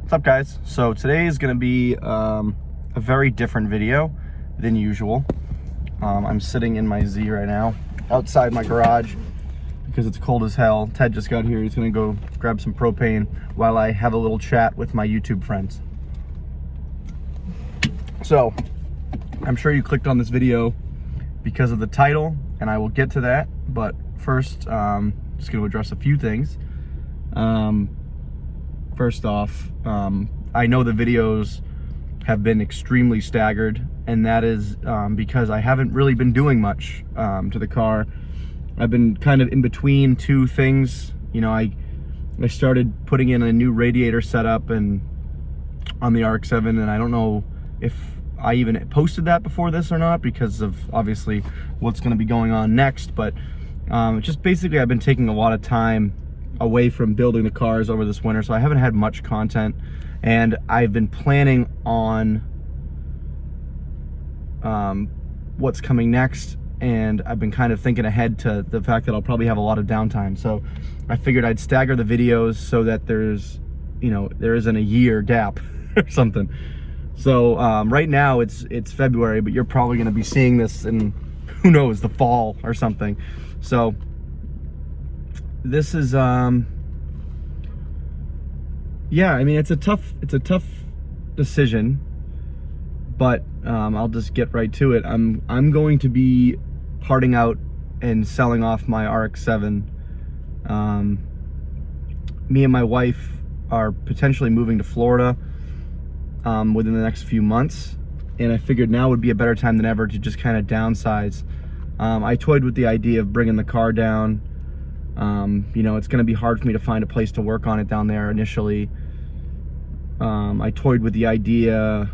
What's up, guys? So today is going to be a very different video than usual. I'm sitting in my Z right now outside my garage because it's cold as hell. Ted just got here. He's going to go grab some propane while I have a little chat with my YouTube friends. So I'm sure you clicked on this video because of the title, and I will get to that. But first, just going to address a few things. First off, I know the videos have been extremely staggered, and that is because I haven't really been doing much to the car. I've been kind of in between two things. You know, I started putting in a new radiator setup and on the RX-7, and I don't know if I even posted that before this or not because of obviously what's going to be going on next. But just basically I've been taking a lot of time away from building the cars over this winter, so I haven't had much content, and I've been planning on what's coming next, and I've been kind of thinking ahead to the fact that I'll probably have a lot of downtime. So I figured I'd stagger the videos so that there's, you know, there isn't a year gap or something. So right now it's February, but you're probably going to be seeing this in, who knows, the fall or something. So this is yeah, I mean, it's a tough decision, but I'll just get right to it. I'm going to be parting out and selling off my RX-7. Me and my wife are potentially moving to Florida within the next few months, and I figured now would be a better time than ever to just kind of downsize. I toyed with the idea of bringing the car down. You know, it's going to be hard for me to find a place to work on it down there initially. I toyed with the idea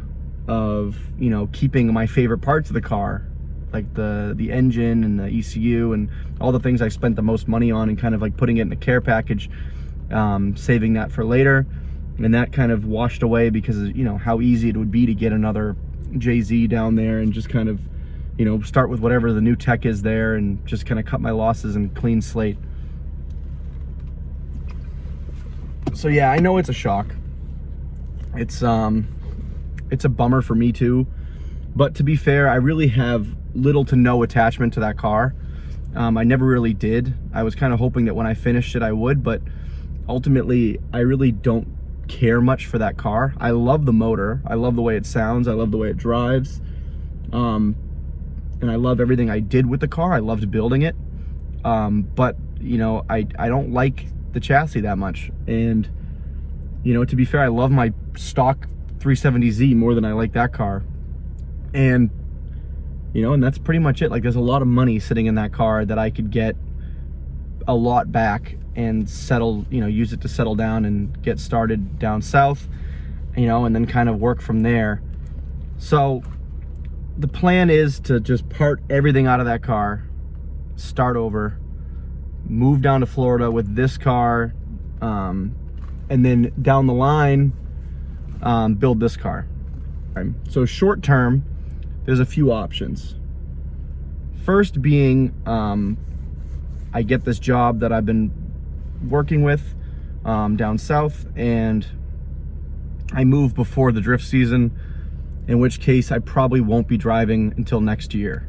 of, you know, keeping my favorite parts of the car, like the engine and the ECU and all the things I spent the most money on, and kind of like putting it in a care package, saving that for later. And that kind of washed away because of, you know, how easy it would be to get another JZ down there and just kind of, you know, start with whatever the new tech is there and just kind of cut my losses and clean slate. So yeah, I know it's a shock. It's a bummer for me too, but to be fair, I really have little to no attachment to that car. I never really did. I was kind of hoping that when I finished it I would, but ultimately I really don't care much for that car. I love the motor. I love the way it sounds. I love the way it drives. And I love everything I did with the car. I loved building it. But you know, I don't like the chassis that much. And you know, to be fair, I love my stock 370Z more than I like that car. And you know, and that's pretty much it. Like, there's a lot of money sitting in that car that I could get a lot back and settle, you know, use it to settle down and get started down south, you know, and then kind of work from there. So the plan is to just part everything out of that car, start over, move down to Florida with this car, and then down the line, build this car. So short term, there's a few options. First being, I get this job that I've been working with down south, and I move before the drift season, in which case I probably won't be driving until next year.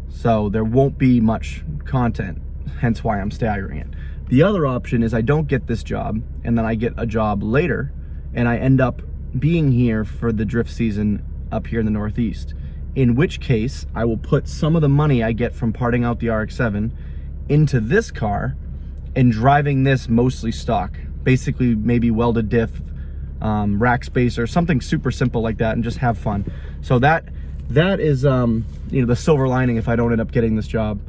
So there won't be much content, hence why I'm staggering it. The other option is I don't get this job, and then I get a job later, and I end up being here for the drift season up here in the Northeast, in which case I will put some of the money I get from parting out the RX-7 into this car and driving this mostly stock, basically maybe welded diff, rack spacer, something super simple like that, and just have fun. So that is you know, the silver lining if I don't end up getting this job.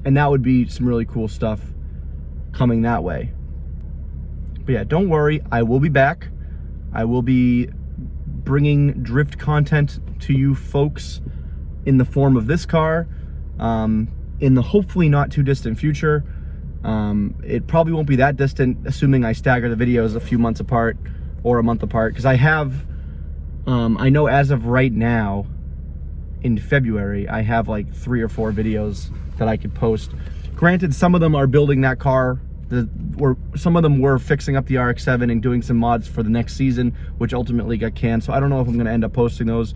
And that would be some really cool stuff coming that way. But yeah, don't worry, I will be back. I will be bringing drift content to you folks in the form of this car, in the hopefully not too distant future. It probably won't be that distant, assuming I stagger the videos a few months apart or a month apart, because I have, I know as of right now, in February, I have like 3 or 4 videos that I could post. Granted, some of them are building that car some of them were fixing up the RX-7 and doing some mods for the next season, which ultimately got canned. So I don't know if I'm going to end up posting those.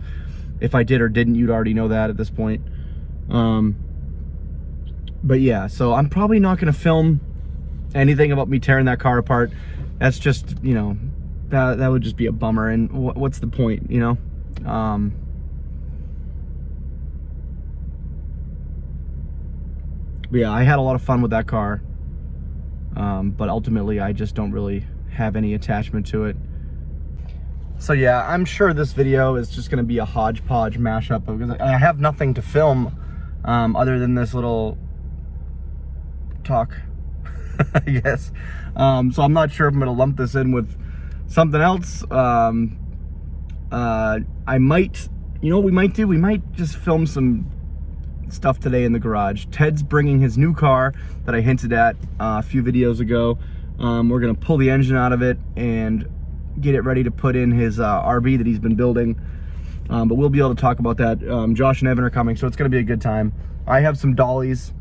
If I did or didn't, you'd already know that at this point. But yeah, so I'm probably not going to film anything about me tearing that car apart. That's just, you know, that would just be a bummer. And what's the point, you know? But yeah, I had a lot of fun with that car. But ultimately, I just don't really have any attachment to it. So yeah, I'm sure this video is just going to be a hodgepodge mashup because I have nothing to film other than this little talk, I guess. So I'm not sure if I'm going to lump this in with something else. I might, you know what we might do? We might just film some stuff today in the garage. Ted's bringing his new car that I hinted at a few videos ago. We're going to pull the engine out of it and get it ready to put in his RB that he's been building. But we'll be able to talk about that. Josh and Evan are coming, so it's going to be a good time. I have some dollies,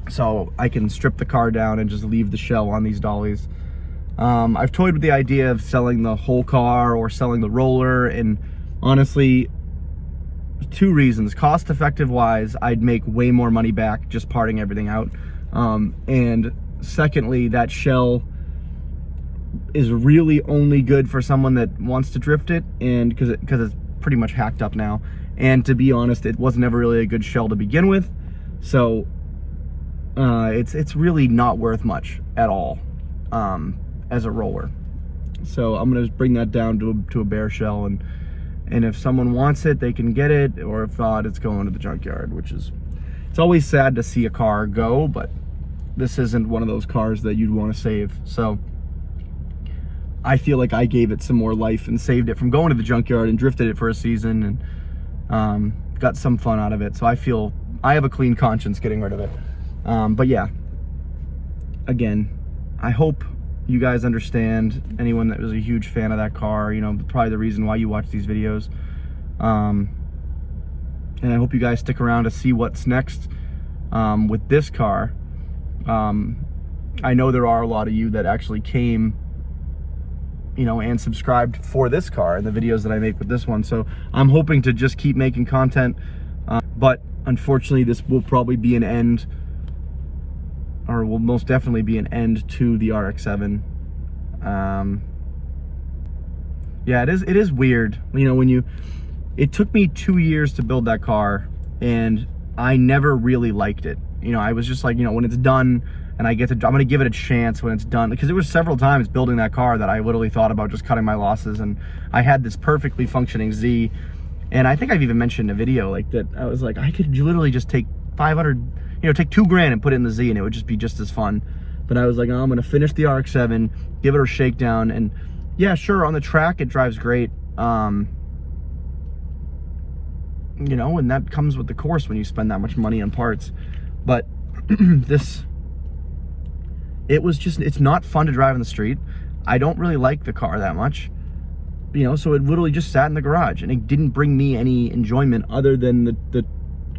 so I can strip the car down and just leave the shell on these dollies. I've toyed with the idea of selling the whole car or selling the roller, and honestly, two reasons. Cost effective wise, I'd make way more money back just parting everything out. And secondly, that shell is really only good for someone that wants to drift it, and because it's pretty much hacked up now. And to be honest, it wasn't ever really a good shell to begin with, so it's really not worth much at all as a roller. So I'm gonna just bring that down to a bare shell, and if someone wants it, they can get it, or if not, it's going to the junkyard, which is, it's always sad to see a car go, but this isn't one of those cars that you'd want to save. So I feel like I gave it some more life and saved it from going to the junkyard and drifted it for a season and got some fun out of it. So I feel I have a clean conscience getting rid of it. But yeah, again, I hope you guys understand, anyone that was a huge fan of that car, you know, probably the reason why you watch these videos. And I hope you guys stick around to see what's next with this car. I know there are a lot of you that actually came, you know, and subscribed for this car and the videos that I make with this one. So I'm hoping to just keep making content, but unfortunately this will probably be an end, or will most definitely be an end to the RX-7. Yeah, it is weird, you know, it took me 2 years to build that car, and I never really liked it. You know, I was just like, you know, when it's done and I'm gonna give it a chance when it's done, because there was several times building that car that I literally thought about just cutting my losses, and I had this perfectly functioning Z, and I think I've even mentioned in a video like that, I was like, I could literally just take 500, you know, take $2,000 and put it in the Z, and it would just be just as fun. But I was like, oh, I'm gonna finish the RX-7, give it a shakedown, and yeah, sure, on the track it drives great, you know, and that comes with the course when you spend that much money on parts. But it's not fun to drive in the street. I don't really like the car that much, you know, so it literally just sat in the garage, and it didn't bring me any enjoyment other than the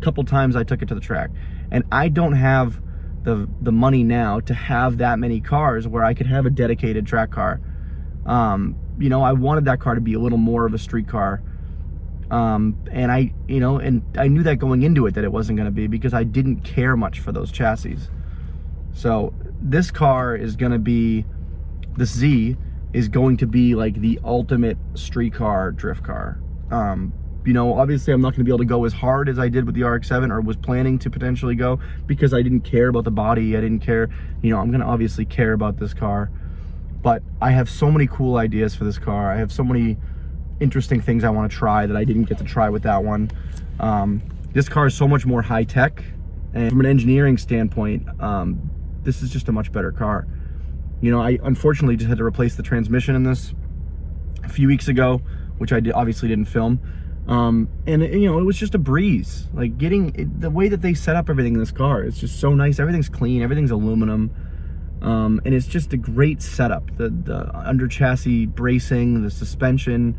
couple times I took it to the track. And I don't have the money now to have that many cars where I could have a dedicated track car. You know, I wanted that car to be a little more of a street car. And I knew that going into it that it wasn't going to be, because I didn't care much for those chassis. So this car is going to be, this Z is going to be like the ultimate street car drift car. You know, obviously I'm not going to be able to go as hard as I did with the RX-7, or was planning to potentially go, because I didn't care about the body. I didn't care, you know, I'm going to obviously care about this car, but I have so many cool ideas for this car. I have so many interesting things I want to try that I didn't get to try with that one. This car is so much more high tech, and from an engineering standpoint, this is just a much better car. You know, I unfortunately just had to replace the transmission in this a few weeks ago, which I obviously didn't film. And you know, it was just a breeze. Like the way that they set up everything in this car, it's just so nice. Everything's clean, everything's aluminum. And it's just a great setup. The under chassis bracing, the suspension,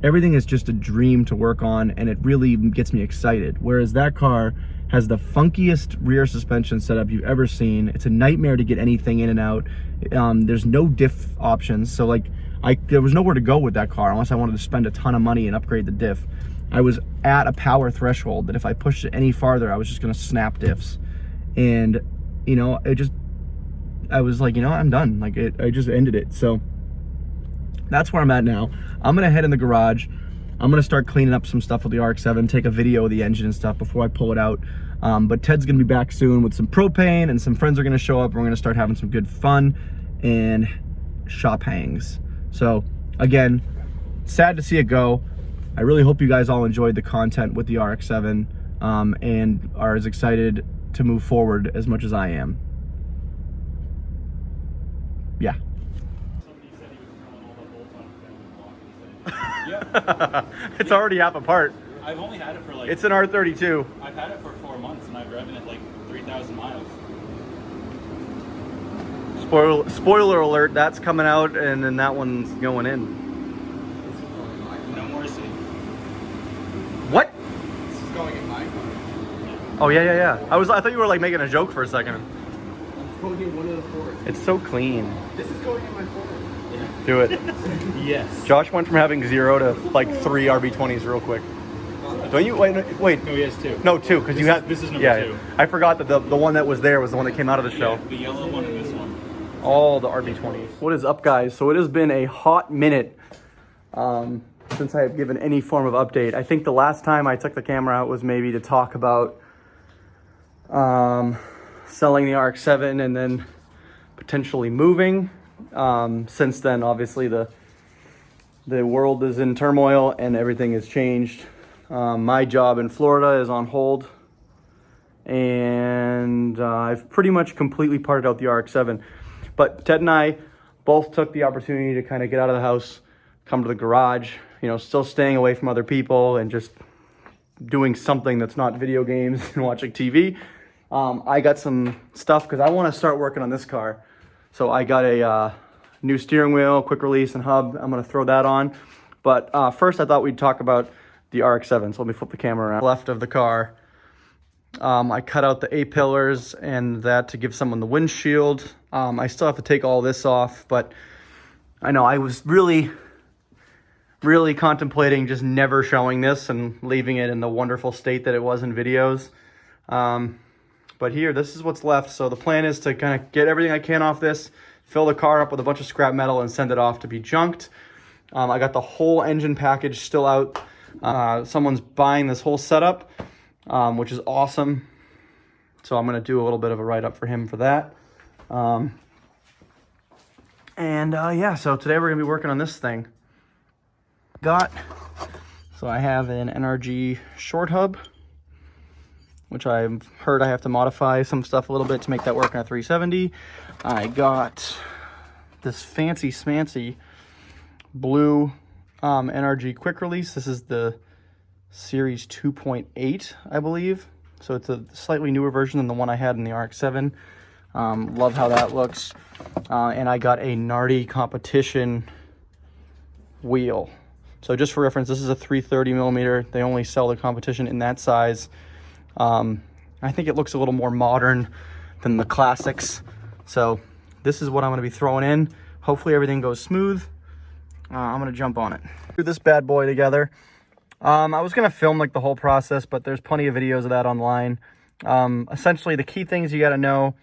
everything is just a dream to work on, and it really gets me excited. Whereas that car Has the funkiest rear suspension setup you've ever seen. It's a nightmare to get anything in and out. There's no diff options, so like there was nowhere to go with that car unless I wanted to spend a ton of money and upgrade the diff. I was at a power threshold that if I pushed it any farther, I was just gonna snap diffs. And you know, I was like, you know, I'm done. Like I just ended it. So that's where I'm at now. I'm gonna head in the garage. I'm gonna start cleaning up some stuff with the RX-7, take a video of the engine and stuff before I pull it out. But Ted's gonna be back soon with some propane, and some friends are gonna show up, and we're gonna start having some good fun and shop hangs. So again, sad to see it go. I really hope you guys all enjoyed the content with the RX-7 and are as excited to move forward as much as I am. Yeah. It's already half apart. I've only had it for like... It's an R32. I've had it for 4 months and I've driven it like 3,000 miles. Spoiler alert, that's coming out and then that one's going in. No more seat. What? This is going in my car. Oh yeah. I thought you were like making a joke for a second. It's going in one of the Fords. It's so clean. This is going in my Ford. Do it. Yes. Josh went from having 0 to like 3 RB20s real quick. Don't you? Wait. No, he has 2. No, 2, because you had... This is number 2. I forgot that the one that was there was the one that came out of the show. Yeah, the yellow one and this one. All the RB20s. What is up, guys? So it has been a hot minute since I have given any form of update. I think the last time I took the camera out was maybe to talk about selling the RX-7 and then potentially moving. Since then, obviously, the world is in turmoil and everything has changed. My job in Florida is on hold, and I've pretty much completely parted out the RX-7. But Ted and I both took the opportunity to kind of get out of the house, come to the garage, you know, still staying away from other people and just doing something that's not video games and watching TV. I got some stuff because I want to start working on this car. So I got a new steering wheel, quick release, and hub. I'm going to throw that on. But first I thought we'd talk about the RX-7. So let me flip the camera around. Left of the car, I cut out the A-pillars and that to give someone the windshield. I still have to take all this off, but I know I was really contemplating just never showing this and leaving it in the wonderful state that it was in videos. But here, this is what's left. So the plan is to kind of get everything I can off this, fill the car up with a bunch of scrap metal and send it off to be junked. I got the whole engine package still out. Someone's buying this whole setup, which is awesome. So I'm going to do a little bit of a write-up for him for that. Yeah, so today we're going to be working on this thing. So I have an NRG short hub, which I've heard I have to modify some stuff a little bit to make that work on a 370. I got this fancy smancy blue NRG quick release. This is the series 2.8, I believe. So it's a slightly newer version than the one I had in the RX-7. Love how that looks. And I got a Nardi competition wheel. So just for reference, this is a 330 millimeter. They only sell the competition in that size. I think it looks a little more modern than the classics. So this is what I'm going to be throwing in. Hopefully everything goes smooth. I'm going to jump on it. Do this bad boy together. I was going to film like the whole process, but there's plenty of videos of that online. Essentially, the key things you got to know,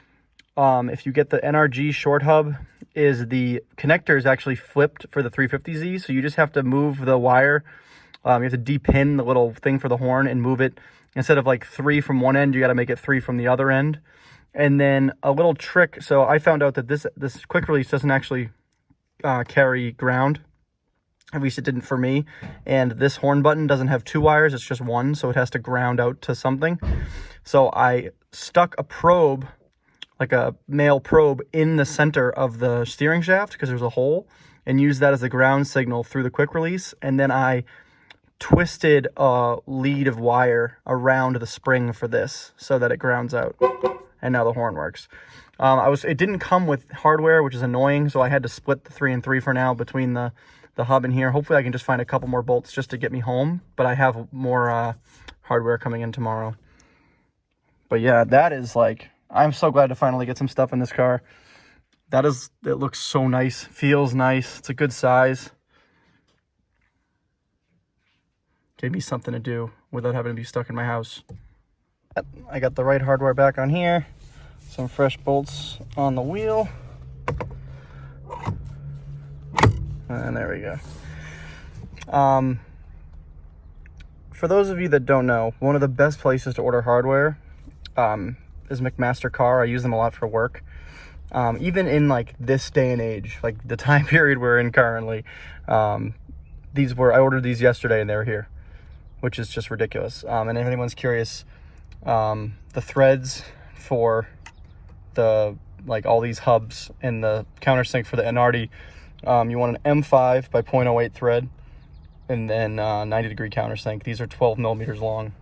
if you get the NRG short hub, is the connector is actually flipped for the 350Z. So you just have to move the wire. You have to depin the little thing for the horn and move it. Instead of like 3 from one end, you got to make it 3 from the other end. And then a little trick. So I found out that this quick release doesn't actually carry ground. At least it didn't for me. And this horn button doesn't have 2 wires. It's just 1. So it has to ground out to something. So I stuck a probe, like a male probe, in the center of the steering shaft because there's a hole, and used that as a ground signal through the quick release. And then I twisted a lead of wire around the spring for this so that it grounds out. And now the horn works. It didn't come with hardware, which is annoying. So I had to split the 3 and 3 for now between the hub and here. Hopefully I can just find a couple more bolts just to get me home. But I have more hardware coming in tomorrow. But yeah, that is like, I'm so glad to finally get some stuff in this car. It looks so nice, feels nice, it's a good size. Gave me something to do without having to be stuck in my house. I got the right hardware back on here, some fresh bolts on the wheel, and there we go. For those of you that don't know, one of the best places to order hardware is McMaster Car. I use them a lot for work. Even in like this day and age, like the time period we're in currently, I ordered these yesterday and they were here, which is just ridiculous. And if anyone's curious, the threads for all these hubs and the countersink for the Inardi, you want an M5 by 0.08 thread, and then 90-degree countersink. These are 12 millimeters long,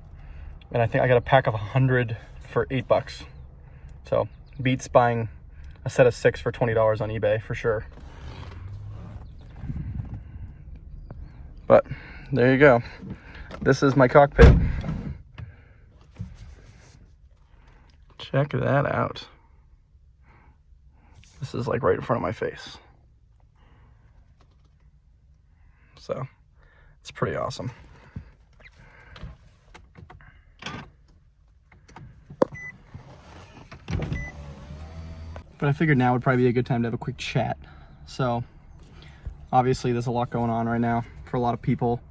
and I think I got a pack of 100 for $8. So beats buying a set of 6 for $20 on eBay for sure. But there you go. This is my cockpit. Check that out. This is like right in front of my face. So it's pretty awesome. But I figured now would probably be a good time to have a quick chat. So obviously there's a lot going on right now for a lot of people.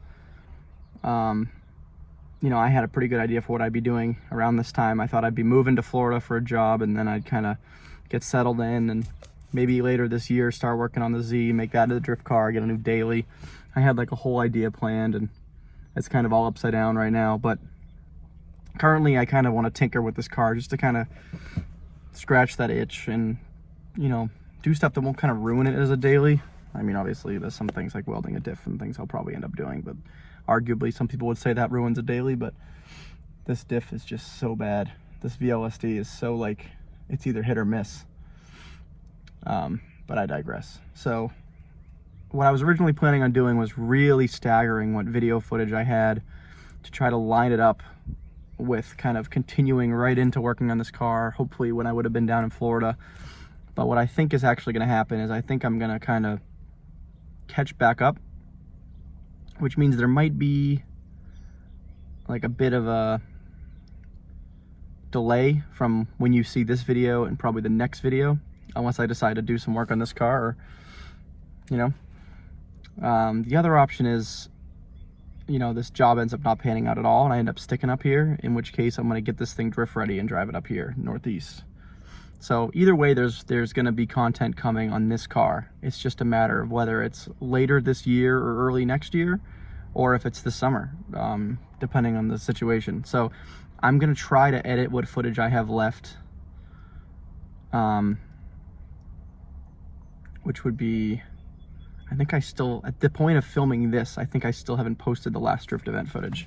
You know, I had a pretty good idea for what I'd be doing around this time. I thought I'd be moving to Florida for a job, and then I'd kind of get settled in, and maybe later this year start working on the Z, make that a drift car, get a new daily. I had like a whole idea planned, and it's kind of all upside down right now. But currently I kind of want to tinker with this car just to kind of scratch that itch and, you know, do stuff that won't kind of ruin it as a daily. I mean, obviously there's some things like welding a diff and things I'll probably end up doing, but arguably some people would say that ruins a daily. But this diff is just so bad. This VLSD is so like, it's either hit or miss. But I digress. So what I was originally planning on doing was really staggering what video footage I had to try to line it up with kind of continuing right into working on this car, hopefully when I would have been down in Florida. But what I think is actually going to happen is I think I'm going to kind of catch back up, which means there might be like a bit of a delay from when you see this video and probably the next video, unless I decide to do some work on this car, or, you know. The other option is, you know, this job ends up not panning out at all and I end up sticking up here, in which case I'm going to get this thing drift ready and drive it up here northeast. So either way, there's going to be content coming on this car. It's just a matter of whether it's later this year or early next year, or if it's this summer, depending on the situation. So I'm going to try to edit what footage I have left, which would be, I think I still, at the point of filming this, I think I still haven't posted the last drift event footage.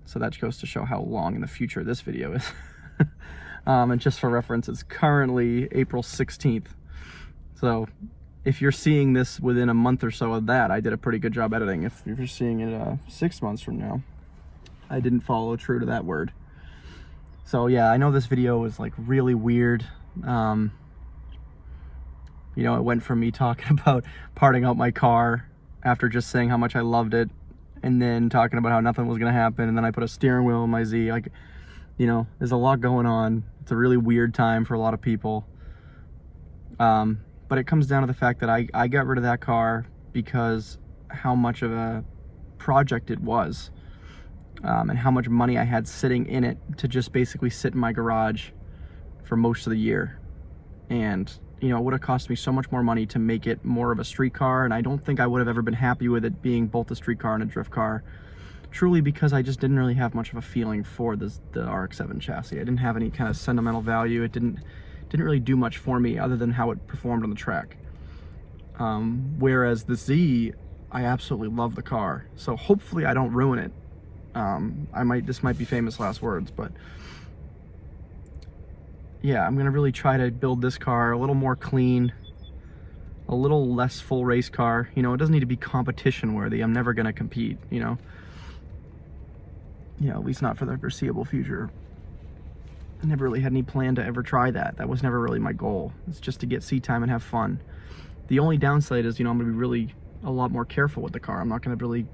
So that goes to show how long in the future this video is. And just for reference, it's currently April 16th. So if you're seeing this within a month or so of that, I did a pretty good job editing. If you're seeing it 6 months from now, I didn't follow true to that word. So yeah, I know this video was like really weird. You know, it went from me talking about parting out my car after just saying how much I loved it, and then talking about how nothing was gonna happen, and then I put a steering wheel in my Z. Like, you know, there's a lot going on. It's a really weird time for a lot of people. But it comes down to the fact that I got rid of that car because how much of a project it was, and how much money I had sitting in it to just basically sit in my garage for most of the year. And, you know, it would have cost me so much more money to make it more of a street car, and I don't think I would have ever been happy with it being both a street car and a drift car, truly because I just didn't really have much of a feeling for the RX-7 chassis. I didn't have any kind of sentimental value. It didn't really do much for me other than how it performed on the track. Whereas the Z, I absolutely love the car. So hopefully I don't ruin it. This might be famous last words, but yeah, I'm gonna really try to build this car a little more clean, a little less full race car. You know, it doesn't need to be competition worthy. I'm never gonna compete, you know, at least not for the foreseeable future. never really had any plan to ever try that. That was never really my goal. It's just to get seat time and have fun. The only downside is, I'm gonna be really a lot more careful with the car. I'm not gonna really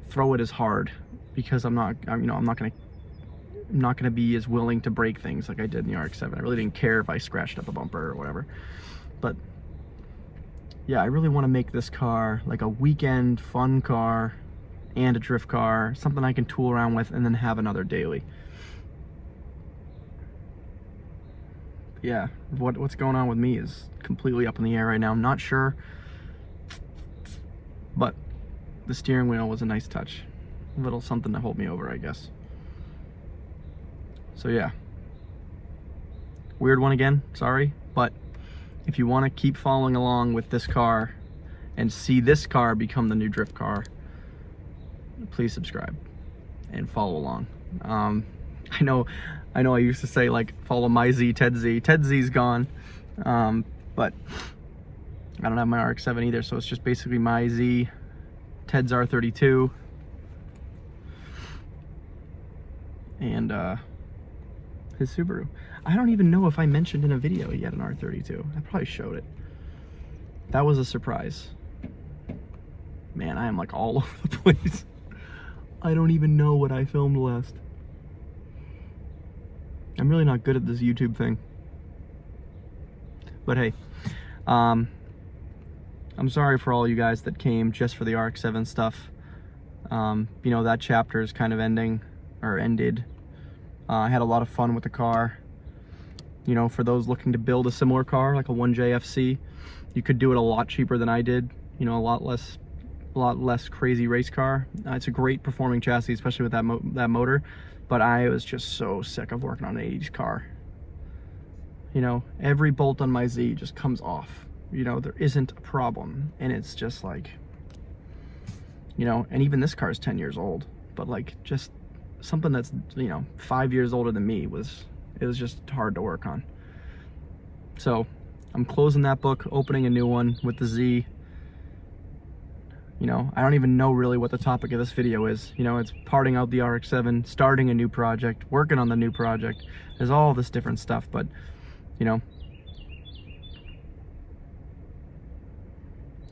throw it as hard because I'm not gonna be as willing to break things like I did in the RX-7. I really didn't care if I scratched up a bumper or whatever. But yeah, I really want to make this car like a weekend fun car and a drift car, something I can tool around with and then have another daily. Yeah, what's going on with me is completely up in the air right now. I'm not sure, but the steering wheel was a nice touch. A little something to hold me over, I guess. So yeah, weird one again, sorry, but if you want to keep following along with this car and see this car become the new drift car, please subscribe and follow along. I know I used to say like follow my Z, Ted Z. Ted Z's gone, but I don't have my RX-7 either, so it's just basically my Z, Ted's R32, and his Subaru. I don't even know if I mentioned in a video yet an R32. I probably showed it. That was a surprise. Man, I am like all over the place. I don't even know what I filmed last. I'm really not good at this YouTube thing. But hey, I'm sorry for all you guys that came just for the RX-7 stuff. That chapter is kind of ended. I had a lot of fun with the car. For those looking to build a similar car, like a 1JFC, you could do it a lot cheaper than I did. A lot less crazy race car. It's a great performing chassis, especially with that motor. But I was just so sick of working on an 80s car. Every bolt on my Z just comes off. There isn't a problem, and it's just like, and even this car is 10 years old, but like just something that's 5 years older than me was just hard to work on. So I'm closing that book, opening a new one with the Z. I don't even know really what the topic of this video is. It's parting out the RX-7, starting a new project, working on the new project. There's all this different stuff, but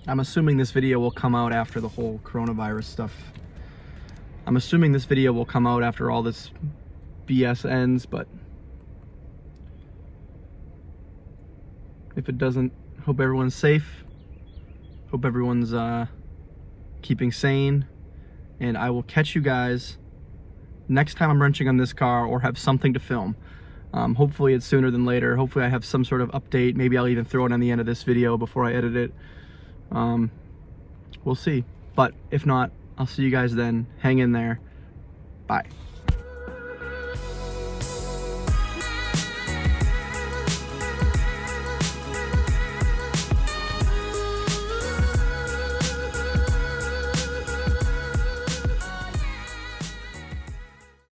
I'm assuming this video will come out after the whole coronavirus stuff. I'm assuming this video will come out after all this BS ends, but if it doesn't, hope everyone's safe. Hope everyone's keeping sane, and I will catch you guys next time I'm wrenching on this car or have something to film. Hopefully it's sooner than later. Hopefully I have some sort of update. Maybe I'll even throw it on the end of this video before I edit it. We'll see, but if not, I'll see you guys then. Hang in there. Bye.